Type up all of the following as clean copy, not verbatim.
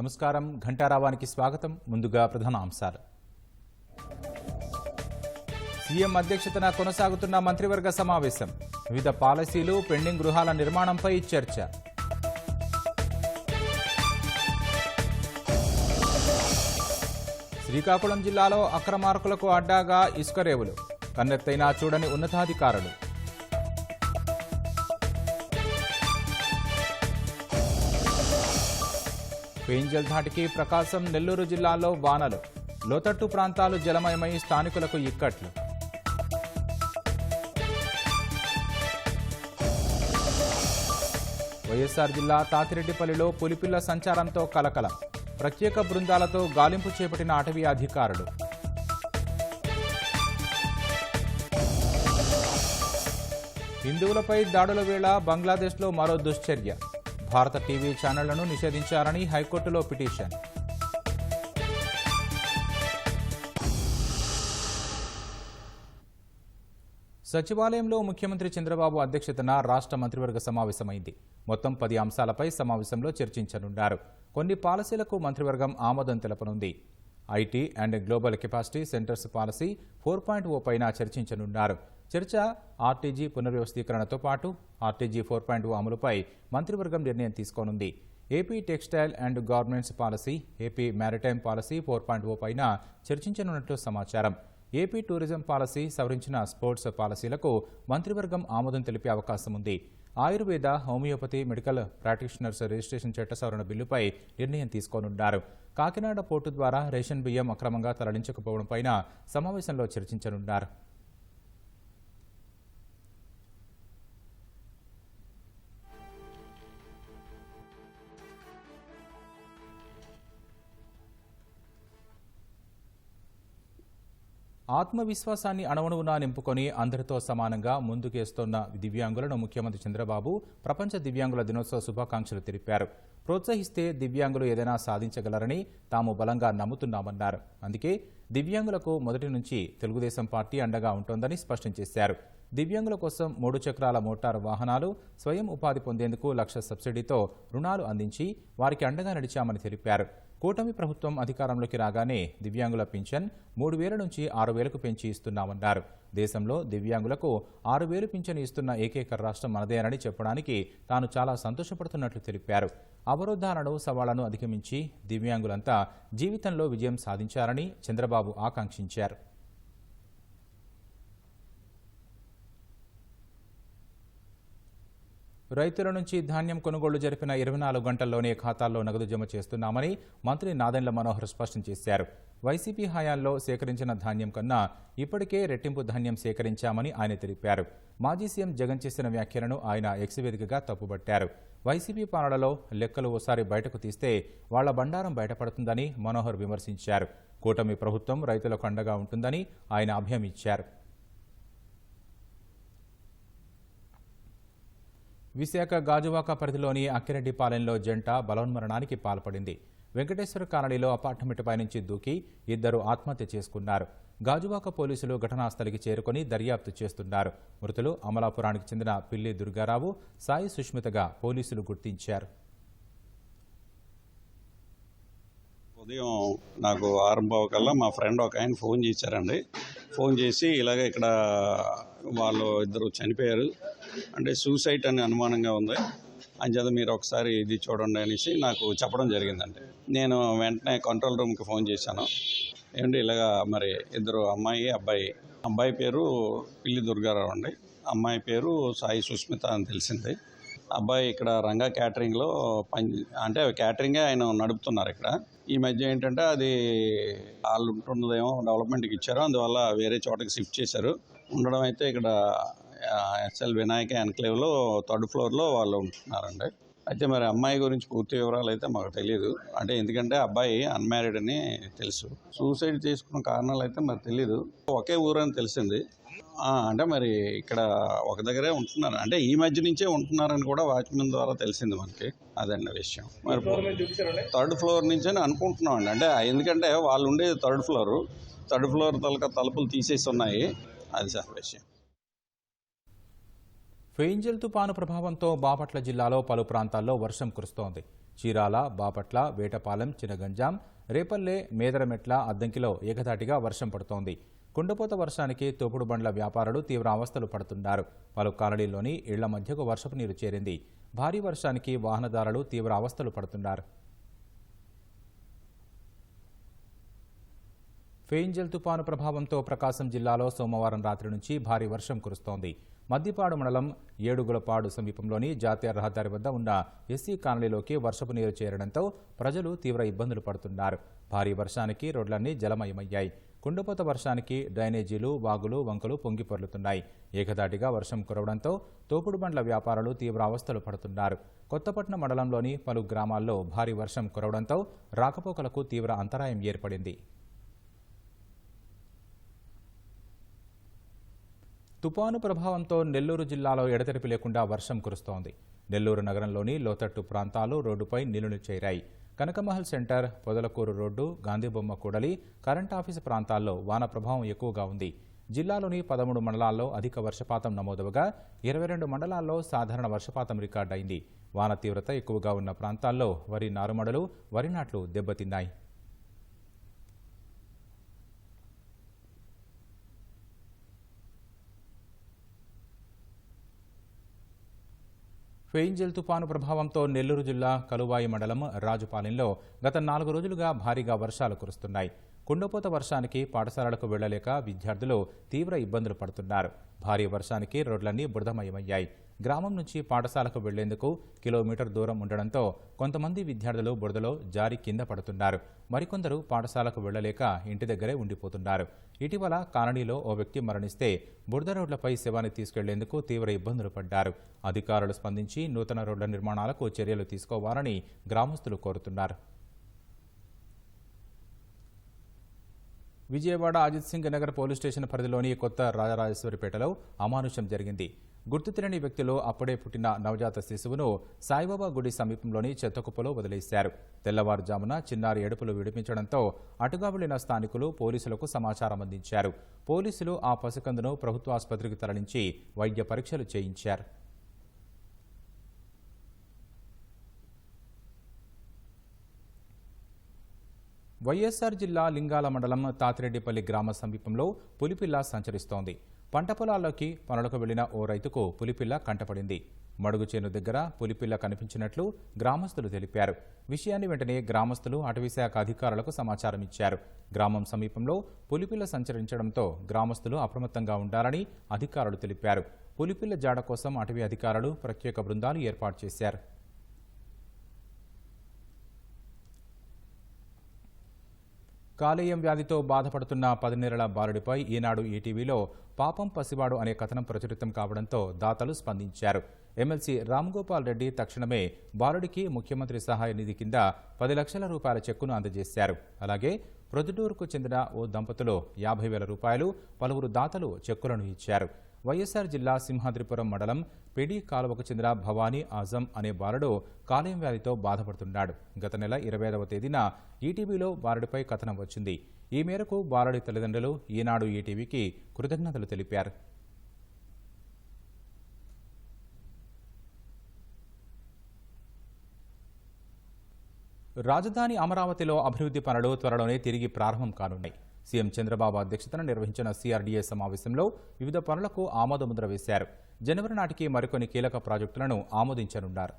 నమస్కారం. ఘంటారావానికి స్వాగతం. ముందుగా ప్రధాన అంశాలు. సీఎం అధ్యక్షతన కొనసాగుతున్న మంత్రివర్గ సమావేశం. వివిధ పాలసీలు, పెండింగ్ గృహాల నిర్మాణంపై చర్చ. శ్రీకాకుళం జిల్లాలో అక్రమార్కులకు అడ్డాగా ఇసుక రేవులు. కన్నెత్తైనా చూడని ఉన్నతాధికారులు. పేంజల్ ధాటికి ప్రకాశం, నెల్లూరు జిల్లాల్లో వానలు. లోతట్టు ప్రాంతాలు జలమయమై స్థానికులకు ఇక్కట్లు. వైఎస్ఆర్ జిల్లా తాతిరెడ్డిపల్లిలో పులిపిల్ల సంచారంతో కలకలం. ప్రత్యేక బృందాలతో గాలింపు చేపట్టిన అటవీ అధికారులు. హిందువులపై దాడుల వేళ బంగ్లాదేశ్లో మరో దుశ్చర్య. భారత టీవీ ఛానళ్లను నిషేధించారని హైకోర్టులో పిటిషన్. సచివాలయంలో ముఖ్యమంత్రి చంద్రబాబు అధ్యక్షతన రాష్ట్ర మంత్రివర్గ సమావేశమైంది. మొత్తం 10 అంశాలపై సమావేశంలో చర్చించనున్నారు. కొన్ని పాలసీలకు మంత్రివర్గం ఆమోదం తెలపనుంది. IT and global capacity centres policy 4.0 పైన చర్చించనున్నారు. చర్చ ఆర్టీజీ పునర్వ్యవస్థీకరణతో పాటు ఆర్టీజీ 4.0 అమలుపై మంత్రివర్గం నిర్ణయం తీసుకోనుంది. AP textile and garments policy, AP maritime policy 4.0 పైన చర్చించనున్నట్లు సమాచారం. ఏపీ టూరిజం పాలసీ, సవరించిన స్పోర్ట్స్ పాలసీలకు మంత్రివర్గం ఆమోదం తెలిపే అవకాశం ఉంది. Ayurveda, homeopathy medical practitioners registration చట్ట సవరణ బిల్లుపై నిర్ణయం తీసుకోనున్నారు. కాకినాడ పోర్టు ద్వారా రేషన్ బియ్యం అక్రమంగా తరలించకపోవడంపై సమావేశంలో చర్చించనున్నారు. ఆత్మవిశ్వాసాన్ని అణువణువునా నింపుకొని అందరితో సమానంగా ముందుకేస్తోన్న దివ్యాంగులను ముఖ్యమంత్రి చంద్రబాబు ప్రపంచ దివ్యాంగుల దినోత్సవ శుభాకాంక్షలు తెలిపారు. ప్రోత్సహిస్తే దివ్యాంగులు ఏదైనా సాధించగలరని తాము బలంగా నమ్ముతున్నామన్నారు. అందుకే దివ్యాంగులకు మొదటి నుంచి తెలుగుదేశం పార్టీ అండగా ఉంటోందని స్పష్టం చేశారు. దివ్యాంగుల కోసం 3 చక్రాల మోటారు వాహనాలు, స్వయం ఉపాధి పొందేందుకు 1 లక్ష సబ్సిడీతో రుణాలు అందించి వారికి అండగా నడిచామని తెలిపారు. కూటమి ప్రభుత్వం అధికారంలోకి రాగానే దివ్యాంగుల పింఛన్ 3,000 నుంచి 6,000కు పెంచి ఇస్తున్నామన్నారు. దేశంలో దివ్యాంగులకు 6,000 పింఛన్ ఇస్తున్న ఏకైక రాష్ట్రం మనదేనని చెప్పడానికి తాను చాలా సంతోషపడుతున్నట్లు తెలిపారు. అవరోధాలను, సవాళ్లను అధిగమించి దివ్యాంగులంతా జీవితంలో విజయం సాధించారని చంద్రబాబు ఆకాంక్షించారు. రైతుల నుంచి ధాన్యం కొనుగోళ్లు జరిపిన 24 గంటల్లోనే ఖాతాల్లో నగదు జమ చేస్తున్నామని మంత్రి నాదెండ్ల మనోహర్ స్పష్టం చేశారు. వైసీపీ హయాంలో సేకరించిన ధాన్యం కన్నా ఇప్పటికే రెట్టింపు ధాన్యం సేకరించామని ఆయన తెలిపారు. మాజీ సీఎం జగన్ చేసిన వ్యాఖ్యలను ఆయన ఎక్స్ వేదికగా తప్పుబట్టారు. వైసీపీ పాలనలో లెక్కలు ఓసారి బయటకు తీస్తే వాళ్ల బండారం బయటపడుతుందని మనోహర్ విమర్శించారు. కూటమి ప్రభుత్వం రైతులకు అండగా ఉంటుందని ఆయన అభయం ఇచ్చారు. విశాఖ గాజువాక పరిధిలోని అక్కిరెడ్డిపాలెంలో జంట బలవన్మరణానికి పాల్పడింది. వెంకటేశ్వర కాలనీలో అపార్ట్మెంటుపై నుంచి దూకి 2 ఆత్మహత్య చేసుకున్నారు. గాజువాక పోలీసులు ఘటనాస్థలికి చేరుకుని దర్యాప్తు చేస్తున్నారు. మృతులు అమలాపురానికి చెందిన పిల్లి దుర్గారావు, సాయి సుష్మితగా పోలీసులు గుర్తించారు. ఉదయం నాకు 6:15 కల్లా మా ఫ్రెండ్ ఒక ఆయన ఫోన్ చేశారండి. ఫోన్ చేసి ఇలాగ ఇక్కడ వాళ్ళు 2 చనిపోయారు, అంటే సూసైడ్ అని అనుమానంగా ఉంది, అంచేత మీరు ఒకసారి ఇది చూడండి అనేసి నాకు చెప్పడం జరిగిందండి. నేను వెంటనే కంట్రోల్ రూమ్కి ఫోన్ చేశాను. ఏమంటే ఇలాగా మరి 2 అమ్మాయి, అబ్బాయి. అబ్బాయి పేరు పిల్లి దుర్గారావు అండి, అమ్మాయి పేరు సాయి సుష్మిత అని తెలిసింది. అబ్బాయి ఇక్కడ రంగా క్యాటరింగ్లో అంటే క్యాటరింగే ఆయన నడుపుతున్నారు. ఇక్కడ ఈ మధ్య ఏంటంటే అది వాళ్ళు ఉంటున్నదేమో డెవలప్మెంట్కి ఇచ్చారు, అందువల్ల వేరే చోటకి షిఫ్ట్ చేశారు. ఉండడం అయితే ఇక్కడ ఎస్ఎల్ వినాయక ఎన్క్లేవ్లో 3rd ఫ్లోర్లో వాళ్ళు ఉంటున్నారండి. అయితే మరి అమ్మాయి గురించి పూర్తి వివరాలు అయితే మాకు తెలియదు, అంటే ఎందుకంటే అబ్బాయి అన్మ్యారీడ్ అని తెలుసు. సూసైడ్ చేసుకున్న కారణాలు అయితే మరి తెలీదు. ఒకే ఊరని తెలిసింది. అంటే మరి ఇక్కడ ఒక దగ్గరే ఉంటున్నారు, అంటే ఈ మధ్య నుంచే ఉంటున్నారని కూడా వాచ్మెన్ ద్వారా తెలిసింది మనకి. అదండి విషయం. మరి 3rd ఫ్లోర్ నుంచి అని అనుకుంటున్నాం అండి. అంటే ఎందుకంటే వాళ్ళు ఉండేది 3rd ఫ్లోర్, 3rd ఫ్లోర్ తలుపులు తీసేసి ఉన్నాయి. అది సార్ విషయం. ఫెయింజల్ తుపాను ప్రభావంతో బాపట్ల జిల్లాలో పలు ప్రాంతాల్లో వర్షం కురుస్తోంది. చీరాల, బాపట్ల, వేటపాలెం, చినగంజాం, రేపల్లె, మేదరమెట్ల, అద్దంకిలో ఏకధాటిగా వర్షం పడుతోంది. కుండపోత వర్షానికి తోపుడు బండ్ల వ్యాపారులు తీవ్ర అవస్థలు పడుతున్నారు. పలు కాలనీల్లోని ఇళ్ల మధ్యకు వర్షపు నీరు చేరింది. భారీ వర్షానికి వాహనదారులు తీవ్ర అవస్థలు పడుతున్నారు. ఫెయింజల్ తుపాను ప్రభావంతో ప్రకాశం జిల్లాలో సోమవారం రాత్రి నుంచి భారీ వర్షం కురుస్తోంది. మద్దిపాడు మండలం ఏడుగులపాడు సమీపంలోని జాతీయ రహదారి వద్ద ఉన్న ఎస్సీ కాలనీలోకి వర్షపు నీరు చేరడంతో ప్రజలు తీవ్ర ఇబ్బందులు పడుతున్నారు. భారీ వర్షానికి రోడ్లన్నీ జలమయమయ్యాయి. కుండపోత వర్షానికి డ్రైనేజీలు, వాగులు, వంకలు పొంగి పొర్లుతున్నాయి. ఏకధాటిగా వర్షం కురవడంతో తోపుడు బండ్ల వ్యాపారులు తీవ్ర అవస్థలు పడుతున్నారు. కొత్తపట్నం మండలంలోని పలు గ్రామాల్లో భారీ వర్షం కురవడంతో రాకపోకలకు తీవ్ర అంతరాయం ఏర్పడింది. తుపాను ప్రభావంతో నెల్లూరు జిల్లాలో ఎడతెరిపి లేకుండా వర్షం కురుస్తోంది. నెల్లూరు నగరంలోని లోతట్టు ప్రాంతాలు రోడ్డుపై నీళ్లు చేరాయి. కనకమహల్ సెంటర్, పొదలకూరు రోడ్డు, గాంధీబొమ్మ కూడలి, కరెంట్ ఆఫీసు ప్రాంతాల్లో వాన ప్రభావం ఎక్కువగా ఉంది. జిల్లాలోని 13 మండలాల్లో అధిక వర్షపాతం నమోదవగా 22 మండలాల్లో సాధారణ వర్షపాతం రికార్డైంది. వాన తీవ్రత ఎక్కువగా ఉన్న ప్రాంతాల్లో వరి నారుమడులు, వరి నాట్లు దెబ్బతిన్నాయి. ఫెయింజల్ తుపాను ప్రభావంతో నెల్లూరు జిల్లా కలువాయి మండలం రాజుపాలెంలో గత 4 రోజులుగా భారీగా వర్షాలు కురుస్తున్నాయి. కుండపోత వర్షానికి పాఠశాలలకు వెళ్లలేక విద్యార్థులు తీవ్ర ఇబ్బందులు పడుతున్నారు. భారీ వర్షానికి రోడ్లన్నీ బురదమయమయ్యాయి. గ్రామం నుంచి పాఠశాలకు వెళ్లేందుకు కిలోమీటర్ దూరం ఉండడంతో కొంతమంది విద్యార్థులు బురదలో జారి కింద పడుతున్నారు. మరికొందరు పాఠశాలకు వెళ్లలేక ఇంటి దగ్గరే ఉండిపోతున్నారు. ఇటీవల కాలనీలో ఓ వ్యక్తి మరణిస్తే బురద రోడ్లపై శవాన్ని తీసుకెళ్లేందుకు తీవ్ర ఇబ్బందులు పడ్డారు. అధికారులు స్పందించి నూతన రోడ్ల నిర్మాణాలకు చర్యలు తీసుకోవాలని గ్రామస్తులు కోరుతున్నారు. విజయవాడ అజిత్ సింగ్ నగర్ పోలీస్ స్టేషన్ పరిధిలోని కొత్త రాజరాజేశ్వరిపేటలో అమానుషం జరిగింది. గుర్తు తెలియని వ్యక్తులు అప్పుడే పుట్టిన నవజాత శిశువును సాయిబాబా గుడి సమీపంలోని చెత్తకుప్పలో వదిలేశారు. తెల్లవారుజామున చిన్నారి ఏడుపులు విడిపించడంతో అటుగా వెళ్లిన స్థానికులు పోలీసులకు సమాచారం అందించారు. పోలీసులు ఆ పసికందును ప్రభుత్వ ఆసుపత్రికి తరలించి వైద్య పరీక్షలు చేయించారు. వైఎస్ఆర్ జిల్లా లింగాల మండలం తాతిరెడ్డిపల్లి గ్రామ సమీపంలో పులిపిల్ల సంచరిస్తోంది. పంట పొలాల్లోకి పనులకు వెళ్లిన ఓ రైతుకు పులిపిల్ల కంటపడింది. మడుగు చేను దగ్గర పులిపిల్ల కనిపించినట్లు గ్రామస్తులు తెలిపారు. విషయాన్ని వెంటనే గ్రామస్తులు అటవీశాఖ అధికారులకు సమాచారం ఇచ్చారు. గ్రామం సమీపంలో పులిపిల్ల సంచరించడంతో గ్రామస్తులు అప్రమత్తంగా ఉండాలని అధికారులు తెలిపారు. పులిపిల్ల జాడ కోసం అటవీ అధికారులు ప్రత్యేక బృందాలు ఏర్పాటు చేశారు. కాలేయం వ్యాధితో బాధపడుతున్న 10 నెలల బాలుడిపై ఈనాడు ఈటీవీలో పాపం పసివాడు అనే కథనం ప్రచురితం కావడంతో దాతలు స్పందించారు. ఎమ్మెల్సీ రామ్గోపాల్ రెడ్డి తక్షణమే బాలుడికి ముఖ్యమంత్రి సహాయ నిధి కింద 10 లక్షల రూపాయల చెక్కును అందజేశారు. అలాగే ప్రొద్దుటూరుకు చెందిన ఓ దంపతులు 50,000 రూపాయలు, పలువురు దాతలు చెక్కులను ఇచ్చారు. వైఎస్ఆర్ జిల్లా సింహాద్రిపురం మండలం పెడి కాలువకు చెందిన భవానీ ఆజం అనే బాలుడు కాలేయం వ్యాధితో బాధపడుతున్నాడు. గత నెల 25వ తేదీన ఈటీవీలో బాలుడిపై కథనం వచ్చింది. ఈ మేరకు బాలుడి తల్లిదండ్రులు ఈనాడు ఈటీవీకి కృతజ్ఞతలు తెలిపారు. రాజధాని అమరావతిలో అభివృద్ధి పనులు త్వరలోనే తిరిగి ప్రారంభం కానున్నాయి. సీఎం చంద్రబాబు అధ్యక్షతన నిర్వహించిన CRDA సమావేశంలో వివిధ పనులకు ఆమోదముద్ర వేశారు. జనవరి నాటికి మరికొన్ని కీలక ప్రాజెక్టులను ఆమోదించనున్నారు.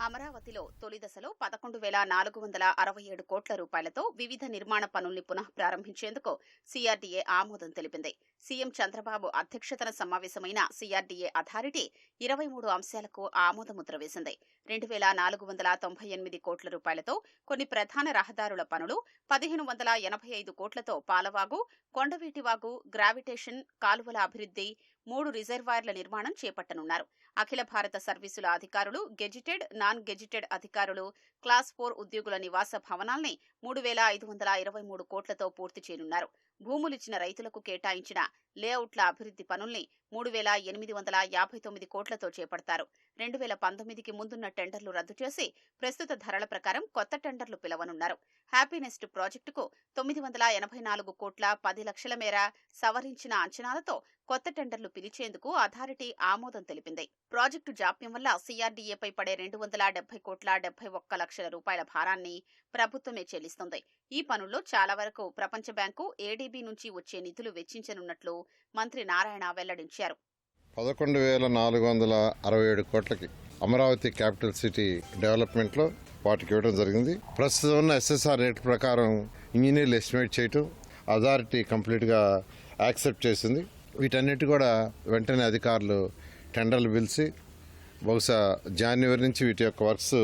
అమరావతిలో తొలి దశలో 11,467 కోట్ల రూపాయలతో వివిధ నిర్మాణ పనుల్ని పునః ప్రారంభించేందుకు CRDA ఆమోదం తెలిపింది. సీఎం చంద్రబాబు అధ్యక్షతన సమావేశమైన CRDA అథారిటీ 23 అంశాలకు ఆమోదముద్ర వేసింది. 2,498 కోట్ల రూపాయలతో కొన్ని ప్రధాన రహదారుల పనులు, 1,585 కోట్లతో పాలవాగు, కొండవీటివాగు, గ్రావిటేషన్ కాలువల అభివృద్ధి, 3 రిజర్వాయర్ల నిర్మాణం చేపట్టనున్నారు. అఖిల భారత సర్వీసుల అధికారులు, గెజిటెడ్, నాన్ గెజిటెడ్ అధికారులు, క్లాస్ 4 ఉద్యోగుల నివాస భవనాల్ని 3,523 కోట్లతో పూర్తి చేయనున్నారు. భూములిచ్చిన రైతులకు కేటాయించిన లేఅవుట్ల అభివృద్ధి పనుల్ని 3,859 కోట్లతో చేపడతారు. 2019కి ముందున్న టెండర్లు రద్దు చేసి ప్రస్తుత ధరల ప్రకారం కొత్త టెండర్లు పిలవనున్నారు. హ్యాపీనెస్ట్ ప్రాజెక్టుకు 984 కోట్ల 10 లక్షల మేర సవరించిన అంచనాలతో కొత్త టెండర్లు పిలిచేందుకు అథారిటీ ఆమోదం తెలిపింది. ప్రాజెక్టు జాప్యం వల్ల సిఆర్డీఏపై పడే 270 కోట్ల 71 లక్షల రూపాయల భారాన్ని ప్రభుత్వమే చెల్లిస్తుంది. ఈ పనుల్లో చాలా వరకు ప్రపంచ బ్యాంకు, ఏడీబీ నుంచి వచ్చే నిధులు వెచ్చించనున్నట్లు మంత్రి నారాయణ వెల్లడించారు. 11,467 కోట్లకి అమరావతి క్యాపిటల్ సిటీ డెవలప్మెంట్లో వాటికి ఇవ్వడం జరిగింది. ప్రస్తుతం ఉన్న ఎస్ఎస్ఆర్ రేట్ ప్రకారం ఇంజనీర్లు ఎస్టిమేట్ చేయటం అథారిటీ కంప్లీట్గా యాక్సెప్ట్ చేసింది. వీటన్నిటి కూడా వెంటనే అధికారులు టెండర్లు పిలిచి బహుశా జనవరి నుంచి వీటి యొక్క వర్క్స్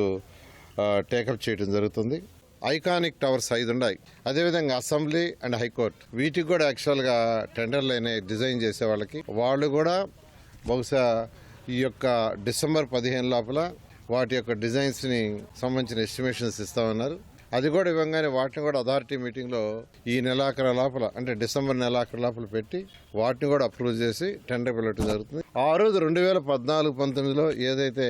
టేకప్ చేయడం జరుగుతుంది. ఐకానిక్ టవర్స్ 5 ఉన్నాయి. అదేవిధంగా అసెంబ్లీ అండ్ హైకోర్టు వీటికి కూడా యాక్చువల్గా టెండర్లు అయినాయి. డిజైన్ చేసే వాళ్ళకి వాళ్ళు కూడా బహుశా ఈ యొక్క డిసెంబర్ 15 లోపల వాటి యొక్క డిజైన్స్ని సంబంధించిన ఎస్టిమేషన్స్ ఇస్తామన్నారు. అది కూడా ఇవ్వగానే వాటిని కూడా అథారిటీ మీటింగ్లో ఈ నెలాఖరు లోపల అంటే డిసెంబర్ నెలాఖరు లోపల పెట్టి వాటిని కూడా అప్రూవ్ చేసి టెండర్ పిలవటం జరుగుతుంది. ఆ రోజు 2014-19లో ఏదైతే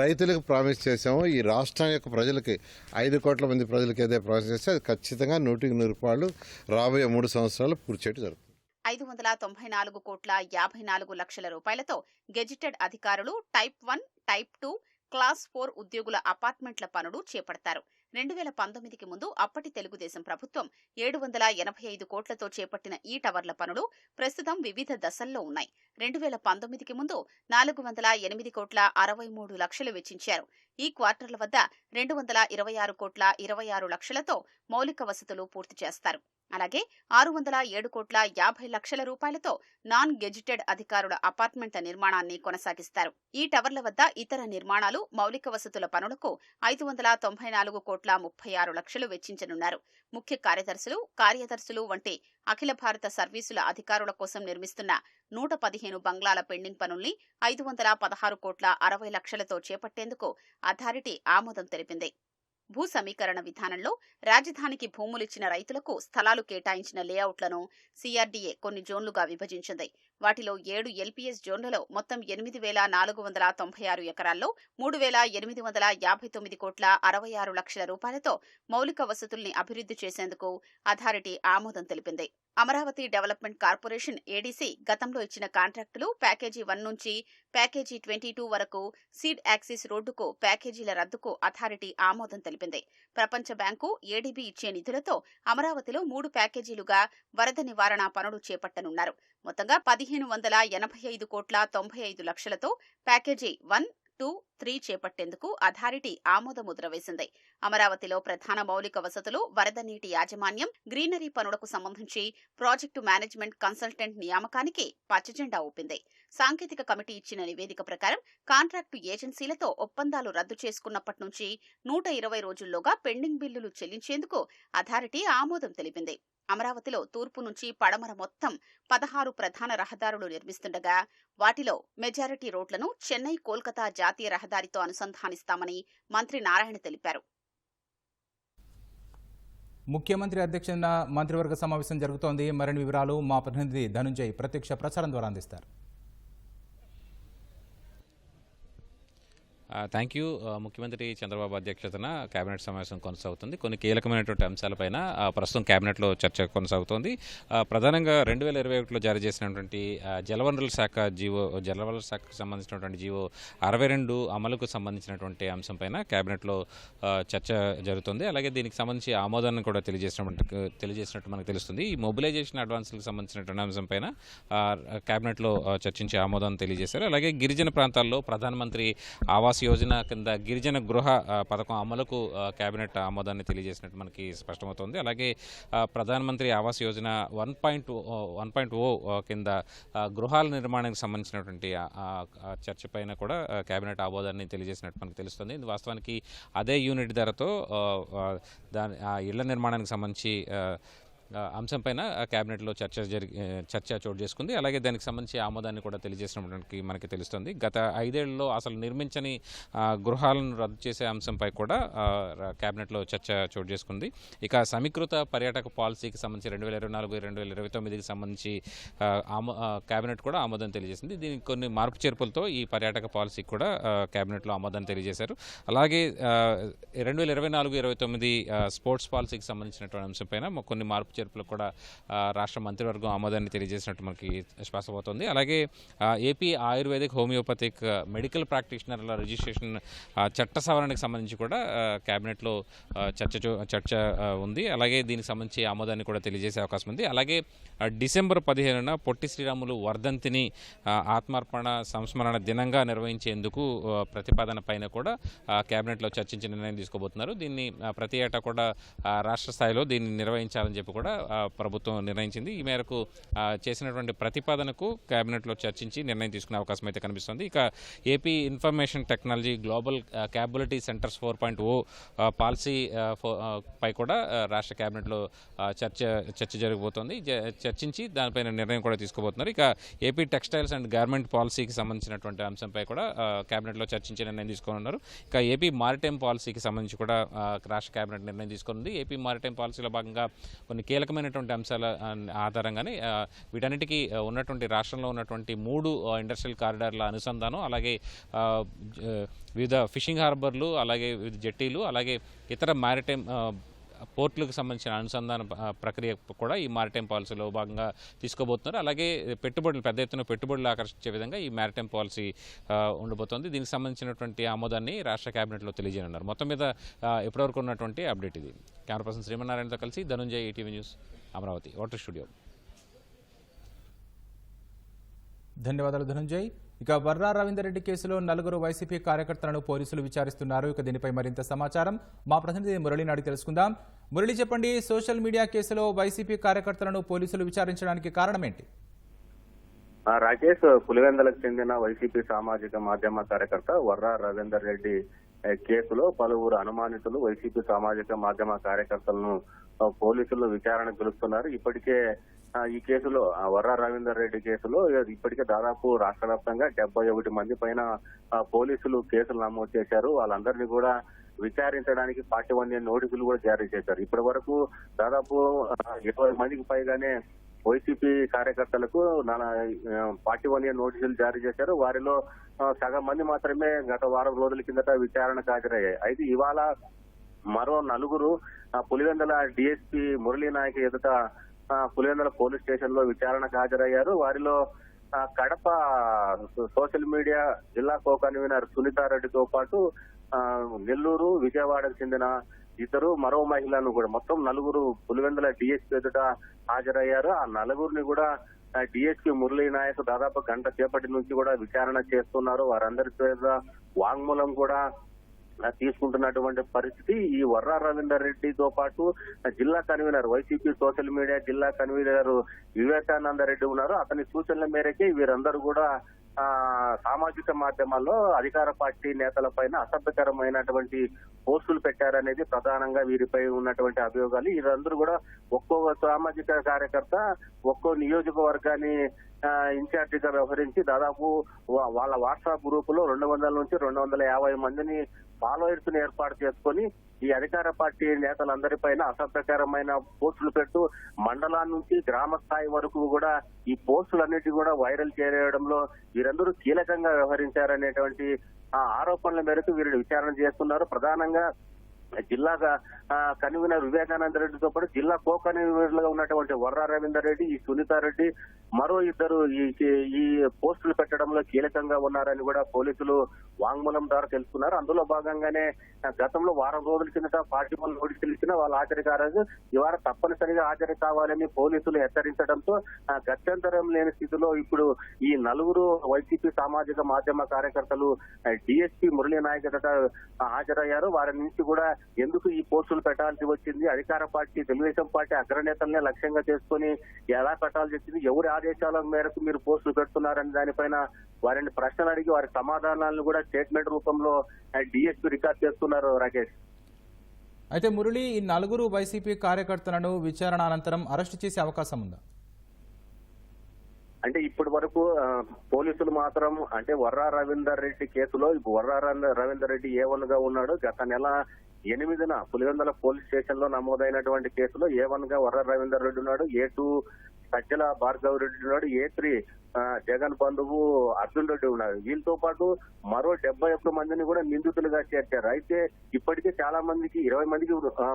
రైతులకు ప్రామిస్ చేసామో ఈ రాష్ట్రం యొక్క ప్రజలకి 5 కోట్ల మంది ప్రజలకు ఏదైతే ప్రామిస్ చేస్తే అది ఖచ్చితంగా 100% రాబోయే 3 సంవత్సరాలు పూర్తి చేయడం జరుగుతుంది. 594 కోట్ల 54 లక్షల రూపాయలతో గెజిటెడ్ అధికారులు టైప్ 1, టైప్ 2, క్లాస్ 4 ఉద్యోగుల అపార్ట్మెంట్ల పనులు చేపడతారు. 2019కి ముందు అప్పటి తెలుగుదేశం ప్రభుత్వం 785 కోట్లతో చేపట్టిన ఈ టవర్ల పనులు ప్రస్తుతం వివిధ దశల్లో ఉన్నాయి. 2019కి ముందు 408 కోట్ల 63 లక్షలు వెచ్చించారు. ఈ క్వార్టర్ల వద్ద 226 కోట్ల 26 లక్షలతో మౌలిక వసతులు పూర్తి చేస్తారు. అలాగే 607 కోట్ల 50 లక్షల రూపాయలతో నాన్ గెజిటెడ్ అధికారుల అపార్ట్మెంట్ల నిర్మాణాన్ని కొనసాగిస్తారు. ఈ టవర్ల వద్ద ఇతర నిర్మాణాలు, మౌలిక వసతుల పనులకు 594 కోట్ల 36 లక్షలు వెచ్చించనున్నారు. ముఖ్య కార్యదర్శులు వంటి అఖిల భారత సర్వీసుల అధికారుల కోసం నిర్మిస్తున్న 115 బంగ్లాల పెండింగ్ పనుల్ని 516 కోట్ల 60 లక్షలతో చేపట్టేందుకు అథారిటీ ఆమోదం తెలిపింది. భూ సమీకరణ విధానంలో రాజధానికి భూములిచ్చిన రైతులకు స్థలాలు కేటాయించిన లేఅవుట్లను సిఆర్డీఏ కొన్ని జోన్లుగా విభజించింది. వాటిలో 7 ఎల్పీఎస్ జోన్లలో మొత్తం 8,496 ఎకరాల్లో 3,859 కోట్ల 66 లక్షల రూపాయలతో మౌలిక వసతుల్ని అభివృద్ధి చేసేందుకు అథారిటీ ఆమోదం తెలిపింది. అమరావతి డెవలప్మెంట్ కార్పొరేషన్ ఏడీసీ గతంలో ఇచ్చిన కాంట్రాక్టులు ప్యాకేజీ 1 నుంచి ప్యాకేజీ 22 వరకు సీడ్ యాక్సిస్ రోడ్డుకు ప్యాకేజీల రద్దుకు అథారిటీ ఆమోదం తెలిపింది. ప్రపంచ బ్యాంకు, ఏడీబీ ఇచ్చే నిధులతో అమరావతిలో 3 ప్యాకేజీలుగా వరద నివారణ పనులు చేపట్టనున్నారు. మొత్తంగా 1,585 కోట్ల 95 లక్షలతో ప్యాకేజీ 1, 2, 3 చేపట్టేందుకు అథారిటీ ఆమోదముద్ర వేసింది. అమరావతిలో ప్రధాన మౌలిక వసతులు, వరద నీటి యాజమాన్యం, గ్రీనరీ పనులకు సంబంధించి ప్రాజెక్టు మేనేజ్మెంట్ కన్సల్టెంట్ నియామకానికి పచ్చజెండా ఊపింది. సాంకేతిక కమిటీ ఇచ్చిన నివేదిక ప్రకారం కాంట్రాక్టు ఏజెన్సీలతో ఒప్పందాలు రద్దు చేసుకున్నప్పటి నుంచి 120 రోజుల్లోగా పెండింగ్ బిల్లులు చెల్లించేందుకు అథారిటీ ఆమోదం తెలిపింది. అమరావతిలో తూర్పు నుంచి పడమర మొత్తం 16 ప్రధాన రహదారులు నిర్మిస్తుండగా వాటిలో మెజారిటీ రోడ్లను చెన్నై, కోల్కతా జాతీయ రహదారితో అనుసంధానిస్తామని మంత్రి నారాయణ తెలిపారు. ముఖ్యమంత్రి అధ్యక్షతన మంత్రివర్గ సమావేశం జరుగుతోంది. మరిన్ని వివరాలు మా ప్రతినిధి ధనుంజయ్ ప్రత్యక్ష ప్రసారం ద్వారా అందిస్తారు. Thank you. ముఖ్యమంత్రి చంద్రబాబు అధ్యక్షతన కేబినెట్ సమావేశం కొనసాగుతుంది. కొన్ని కీలకమైనటువంటి అంశాలపైన ప్రస్తుతం కేబినెట్లో చర్చ కొనసాగుతోంది. ప్రధానంగా 2021లో జారీ చేసినటువంటి జలవనరుల శాఖకు సంబంధించినటువంటి జీవో 62 అమలుకు సంబంధించినటువంటి అంశంపైన కేబినెట్లో చర్చ జరుగుతుంది. అలాగే దీనికి సంబంధించి ఆమోదాన్ని కూడా తెలియజేసినట్టు మనకు తెలుస్తుంది. ఈ మొబిలైజేషన్ అడ్వాన్స్లకు సంబంధించినటువంటి అంశంపైన కేబినెట్లో చర్చించి ఆమోదాన్ని తెలియజేశారు. అలాగే గిరిజన ప్రాంతాల్లో ప్రధానమంత్రి ఆవాస్ యోజన కింద గిరిజన గృహ పథకం అమలుకు కేబినెట్ ఆమోదాన్ని తెలియజేసినట్టు మనకి స్పష్టమవుతోంది. అలాగే ప్రధానమంత్రి ఆవాస్ యోజన 1.0 కింద గృహాల నిర్మాణానికి సంబంధించినటువంటి చర్చపైన కూడా కేబినెట్ ఆమోదాన్ని తెలియజేసినట్టు మనకు తెలుస్తుంది. ఇది వాస్తవానికి అదే యూనిట్ ధరతో ఇళ్ల నిర్మాణానికి సంబంధించి అంశంపైన కేబినెట్లో చర్చ చోటు చేసుకుంది. అలాగే దానికి సంబంధించి ఆమోదాన్ని కూడా తెలియజేసినప్పటికీ మనకి తెలుస్తుంది. గత 5 ఏళ్లలో అసలు నిర్మించని గృహాలను రద్దు చేసే అంశంపై కూడా కేబినెట్లో చర్చ చోటు చేసుకుంది. ఇక సమీకృత పర్యాటక పాలసీకి సంబంధించి 2024-2029కి సంబంధించి కేబినెట్ కూడా ఆమోదం తెలియజేసింది. దీనికి కొన్ని మార్పు చేర్పులతో ఈ పర్యాటక పాలసీకి కూడా కేబినెట్లో ఆమోదాన్ని తెలియజేశారు. అలాగే 2024-29 స్పోర్ట్స్ పాలసీకి సంబంధించినటువంటి అంశంపైన కొన్ని మార్పు చేర్పులకు కూడా రాష్ట్ర మంత్రివర్గం ఆమోదాన్ని తెలియజేసినట్టు మనకి స్పష్టమవుతుంది. అలాగే ఏపీ ఆయుర్వేదిక్ హోమియోపతిక్ మెడికల్ ప్రాక్టీషనర్ల రిజిస్ట్రేషన్ చట్ట సవరణకు సంబంధించి కూడా కేబినెట్లో చర్చ ఉంది. అలాగే దీనికి సంబంధించి ఆమోదాన్ని కూడా తెలియజేసే అవకాశం ఉంది. అలాగే డిసెంబర్ 15న పొట్టి శ్రీరాములు వర్ధంతిని ఆత్మార్పణ సంస్మరణ దినంగా నిర్వహించేందుకు ప్రతిపాదన పైన కూడా కేబినెట్లో చర్చించి నిర్ణయం తీసుకోబోతున్నారు. దీన్ని ప్రతి ఏటా కూడా రాష్ట్ర స్థాయిలో దీన్ని నిర్వహించాలని చెప్పి కూడా ప్రభుత్వం నిర్ణయించింది. ఈ మేరకు చేసినటువంటి ప్రతిపాదనకు కేబినెట్లో చర్చించి నిర్ణయం తీసుకునే అవకాశం అయితే కనిపిస్తుంది. ఇక AP information technology global capability centres 4.0 policy పై కూడా రాష్ట్ర కేబినెట్లో చర్చ జరగబోతోంది. చర్చించి దానిపైన నిర్ణయం కూడా తీసుకోబోతున్నారు. ఇక ఏపీ టెక్స్టైల్స్ అండ్ గార్మెంట్ పాలసీకి సంబంధించినటువంటి అంశంపై కూడా కేబినెట్లో చర్చించి నిర్ణయం తీసుకోనున్నారు. ఇక ఏపీ మారిటైమ్ పాలసీకి సంబంధించి కూడా రాష్ట్ర కేబినెట్ నిర్ణయం తీసుకుంది. ఏపీ మారిటైమ్ పాలసీలో భాగంగా కొన్ని కీలకమైనటువంటి అంశాల ఆధారంగానే వీటన్నిటికీ ఉన్నటువంటి రాష్ట్రంలో ఉన్నటువంటి 3 ఇండస్ట్రియల్ కారిడార్ల అనుసంధానం, అలాగే వివిధ ఫిషింగ్ హార్బర్లు, అలాగే వివిధ జెట్టీలు, అలాగే ఇతర మారిటైమ్ పోర్టులకు సంబంధించిన అనుసంధాన ప్రక్రియ కూడా ఈ మారిటైమ్ పాలసీలో భాగంగా తీసుకోబోతున్నారు. అలాగే పెద్ద ఎత్తున పెట్టుబడులు ఆకర్షించే విధంగా ఈ మారిటైమ్ పాలసీ ఉండబోతోంది. దీనికి సంబంధించినటువంటి ఆమోదాన్ని రాష్ట్ర కేబినెట్లో తెలియజేయనున్నారు. మొత్తం మీద ఇప్పటివరకు ఉన్నటువంటి అప్డేట్ ఇది. కెమెరా పర్సన్ శ్రీమన్నారాయణతో కలిసి Dhananjay, ETV news, Amaravati water studio. ధన్యవాదాలు ధనుంజయ్. ఇక వర్రా రవీందర్ రెడ్డి కేసులో 4 వైసీపీ కార్యకర్తలను పోలీసులు విచారిస్తున్నారు. ఇక దీనిపై మరింత సమాచారం మా ప్రతినిధి మురళిని అడిగి తెలుసుకుందాం. మురళి, చెప్పండి, సోషల్ మీడియా కేసులో వైసీపీ కార్యకర్తలను పోలీసులు విచారించడానికి కారణం ఏంటి? రాకేష్, పులివెందులకు చెందిన వైసీపీ సామాజిక మాధ్యమ కార్యకర్త వర్రా రవీందర్ రెడ్డి కేసులో పలువురు అనుమానితులు వైసీపీ సామాజిక మాధ్యమ కార్యకర్తలను పోలీసులు విచారణకు పిలుస్తున్నారు. ఇప్పటికే ఈ కేసులో వర్రా రవీందర్ రెడ్డి కేసులో ఇప్పటికే దాదాపు రాష్ట్ర వ్యాప్తంగా 71 మంది పైన పోలీసులు కేసులు నమోదు చేశారు. వాళ్ళందరినీ కూడా విచారించడానికి 41 నోటీసులు కూడా జారీ చేశారు. ఇప్పటి వరకు దాదాపు 20 మందికి పైగానే వైసీపీ కార్యకర్తలకు 41 నోటీసులు జారీ చేశారు. వారిలో సగం మంది మాత్రమే గత వారం రోజుల కిందట విచారణకు హాజరయ్యాయి. అయితే ఇవాళ మరో 4 పులివెందుల డిఎస్పీ మురళీ నాయక్ ఎదుట పులివెందుల పోలీస్ స్టేషన్ లో విచారణకు హాజరయ్యారు. వారిలో కడప సోషల్ మీడియా జిల్లా కో కన్వీనర్ సునీతారెడ్డితో పాటు నెల్లూరు, విజయవాడకు చెందిన మరో మహిళను కూడా మొత్తం 4 పులివెందుల డిఎస్పీ ఎదుట హాజరయ్యారు. ఆ 4ని కూడా డిఎస్పీ మురళీ నాయక్ దాదాపు గంట సేపటి నుంచి కూడా విచారణ చేస్తున్నారు. వారందరి మీద వాంగ్మూలం కూడా తీసుకుంటున్నటువంటి పరిస్థితి. ఈ వర్రా రవీందర్ రెడ్డితో పాటు జిల్లా కన్వీనర్ వైసీపీ సోషల్ మీడియా జిల్లా కన్వీనర్ వివేకానంద రెడ్డి ఉన్నారు. అతని సూచనల మేరకే వీరందరూ కూడా సామాజిక మాధ్యమాల్లో అధికార పార్టీ నేతల పైన అసభ్యకరమైనటువంటి పోస్టులు పెట్టారనేది ప్రధానంగా వీరిపై ఉన్నటువంటి అభియోగాలు. వీరందరూ కూడా ఒక్కో సామాజిక కార్యకర్త ఒక్కో నియోజకవర్గాన్ని ఇన్ఛార్జిగా వ్యవహరించి దాదాపు వాళ్ళ వాట్సాప్ గ్రూపులో 200 నుంచి 250 మందిని ఫాలోయర్స్ ని ఏర్పాటు చేసుకొని ఈ అధికార పార్టీ నేతలందరిపైన అసభ్యకరమైన పోస్టులు పెట్టు మండలాల నుంచి గ్రామ స్థాయి వరకు కూడా ఈ పోస్టులన్నిటి కూడా వైరల్ చేయడంలో వీరందరూ కీలకంగా వ్యవహరించారనేటువంటి ఆరోపణల మేరకు వీరిని విచారణ చేస్తున్నారు. ప్రధానంగా జిల్లా కన్వీనర్ వివేకానంద రెడ్డితో పాటు జిల్లా కో కన్వీనర్లుగా ఉన్నటువంటి వర్రా రవీందర్ రెడ్డి, ఈ సునీతారెడ్డి మరో 2 ఈ పోస్టులు పెట్టడంలో కీలకంగా ఉన్నారని కూడా పోలీసులు వాంగ్మూలం ద్వారా తెలుసుకున్నారు. అందులో భాగంగానే గతంలో వారం రోజుల కిందట 41 నోటీసులు ఇచ్చిన వాళ్ళు హాజరు కాలేదు. ఇవాళ తప్పనిసరిగా హాజరు కావాలని పోలీసులు హెచ్చరించడంతో గత్యంతరం లేని స్థితిలో ఇప్పుడు ఈ 4 వైసీపీ సామాజిక మాధ్యమ కార్యకర్తలు డిఎస్పీ మురళీ నాయక్ హాజరయ్యారు. వారి నుంచి కూడా ఎందుకు ఈ పోస్టులు పెట్టాల్సి వచ్చింది, అధికార పార్టీ తెలుగుదేశం పార్టీ అగ్రనేతలనే లక్ష్యంగా చేసుకుని ఎలా పెట్టాల్సి వచ్చింది, ఎవరి ఆదేశాల మేరకు మీరు పోస్టులు పెడుతున్నారని దానిపైన వారిని ప్రశ్నలు అడిగి వారి సమాధానాలను కూడా స్టేట్మెంట్ రూపంలో డిఎస్పీ రికార్డ్ చేస్తున్నారు. రాకేష్, అయితే మురళి, ఈ నలుగురు వైసీపీ కార్యకర్తలను విచారణ అనంతరం అరెస్టు చేసే అవకాశం ఉందా? అంటే ఇప్పటి వరకు పోలీసులు మాత్రం అంటే వర్రా రవీందర్ రెడ్డి కేసులో ఇప్పుడు వర్రా రవీందర్ రెడ్డి A1 గా ఉన్నాడు. గత నెల 8న పులివెందుల పోలీస్ స్టేషన్ లో నమోదైనటువంటి కేసులో A1 గా వర్రా రవీందర్ రెడ్డి ఉన్నాడు, A2 సజ్జల భార్గవ్ రెడ్డి ఉన్నాడు, A3 జగన్ బంధువు అర్జున్ రెడ్డి ఉన్నారు. వీళ్ళతో పాటు మరో 71 మందిని కూడా నిందితులుగా చేర్చారు. అయితే ఇప్పటికే చాలా మందికి 20 మందికి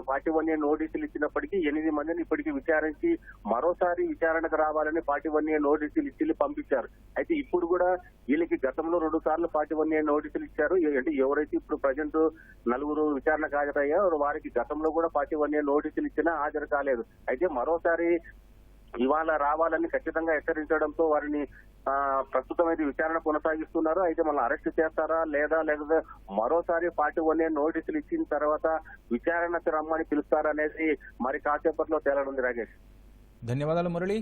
41A నోటీసులు ఇచ్చినప్పటికీ 8 మందిని ఇప్పటికీ విచారించి మరోసారి విచారణకు రావాలని 41A నోటీసులు ఇచ్చి పంపించారు. అయితే ఇప్పుడు కూడా వీళ్ళకి గతంలో 2 సార్లు 41A నోటీసులు ఇచ్చారు. అంటే ఎవరైతే ఇప్పుడు ప్రజెంట్ నలుగురు విచారణకు హాజరయ్యారో వారికి గతంలో కూడా 41A నోటీసులు ఇచ్చినా హాజరు కాలేదు. అయితే మరోసారి ఇవాళ రావాలని ఖచ్చితంగా హెచ్చరించడంతో వారిని ప్రస్తుతం అయితే విచారణ కొనసాగిస్తున్నారు. అయితే మనం అరెస్ట్ చేస్తారా లేకపోతే మరోసారి 41A నోటీసులు ఇచ్చిన తర్వాత విచారణకు రమ్మని పిలుస్తారా అనేది మరి కాసేపట్లో తేలనుంది. రాజేష్, ధన్యవాదాలు మురళి.